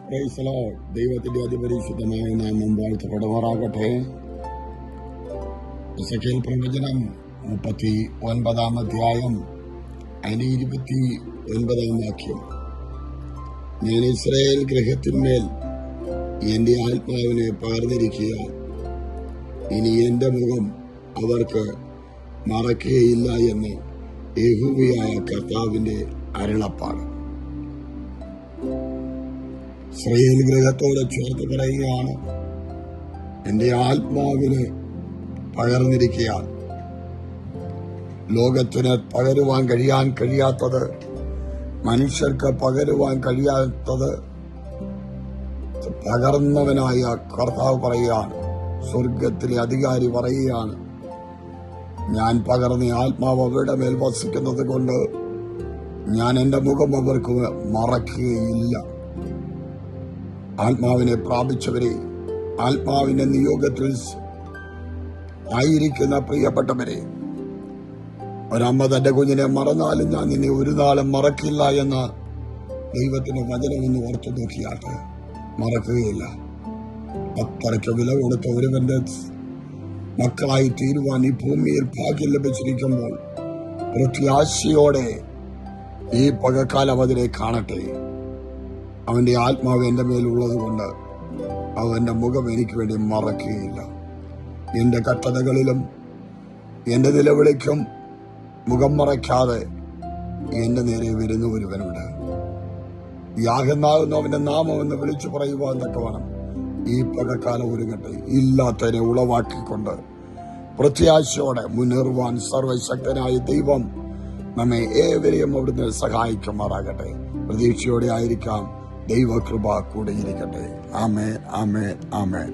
Praise the Lord. ദൈവത്തിന്റെ അതിപരിശുദ്ധമായ നാമം വാഴ്ത്തപ്പെടുമാറാകട്ടെ. എസെക്കിയേൽ പ്രവചനം 39 അധ്യായം അതിന്റെ 29 വാക്യം. ഞാൻ ഇസ്രായേൽ ഗൃഹത്തിന്മേൽ എന്റെ ആത്മാവിനെ പകർന്നിരിക്കുക, ഇനി എന്റെ മുഖം അവർക്ക് മറക്കുകയില്ല എന്ന് യഹോവയായ കർത്താവിന്റെ അരുളപ്പാട്. ഇസ്രായേൽ ഗൃഹത്തോട് ചേർത്ത് പറയുകയാണ്, എന്റെ ആത്മാവിന് പകർന്നിരിക്കുക. ലോകത്തിന് പകരുവാൻ കഴിയാത്തത്, മനുഷ്യർക്ക് പകരുവാൻ കഴിയാത്തത് പകർന്നവനായ കർത്താവ് പറയുകയാണ്. സ്വർഗത്തിലെ അധികാരി പറയുകയാണ്, ഞാൻ പകർന്ന ആത്മാവ് അവരുടെ മേൽ വസിക്കുന്നത് കൊണ്ട് ഞാൻ എന്റെ മുഖം അവർക്ക് മറക്കുകയില്ല. ആത്മാവിനെ പ്രാപിച്ചവരെ, ആത്മാവിന്റെ നിയോഗത്തിൽ ആയിരിക്കുന്ന പ്രിയപ്പെട്ടവരെ, ഒരമ്മ തന്റെ കുഞ്ഞിനെ മറന്നാലും ഞാൻ നിന്നെ ഒരു നാളും മറക്കില്ല എന്ന് ദൈവത്തിന്റെ വചനമെന്ന് ഓർത്തു നോക്കിയാട്ടെ, മറക്കുകയില്ല. അത്രയ്ക്ക് വില കൊടുത്ത ഒരുവന്റെ മക്കളായി തീരുവാൻ ഈ ഭൂമിയിൽ ഭാഗ്യം ലഭിച്ചിരിക്കുമ്പോൾ പ്രത്യാശയോടെ ഈ പകൽക്കാലം അതിനെ കാണട്ടെ. അവന്റെ ആത്മാവ് എന്റെ മേലുള്ളത് കൊണ്ട് അവന്റെ മുഖം എനിക്ക് വേണ്ടി മറക്കുകയില്ല. എന്റെ കട്ടതകളിലും എന്റെ നിലവിളിക്കും മുഖം മറയ്ക്കാതെ എന്റെ നേരെ വരുന്ന ഒരുവനുണ്ട്. യാഗെന്നാകുന്നു അവന്റെ നാമം എന്ന് വിളിച്ചു പറയുവാൻ തക്കവണ്ണം ഈ പകൽക്കാലം ഒരുങ്ങട്ടെ. ഇല്ലാത്തതിനെ ഉളവാക്കിക്കൊണ്ട് പ്രത്യാശയോടെ മുന്നേറുവാൻ സർവശക്തനായ ദൈവം നമ്മെ ഏവരെയും അവിടുന്ന് സഹായിക്കുമാറാകട്ടെ. പ്രതീക്ഷയോടെ ആയിരിക്കാം. ദൈവകൃപ കൂടെ ഇരിക്കട്ടെ. ആമേൻ, ആമേൻ, ആമേൻ.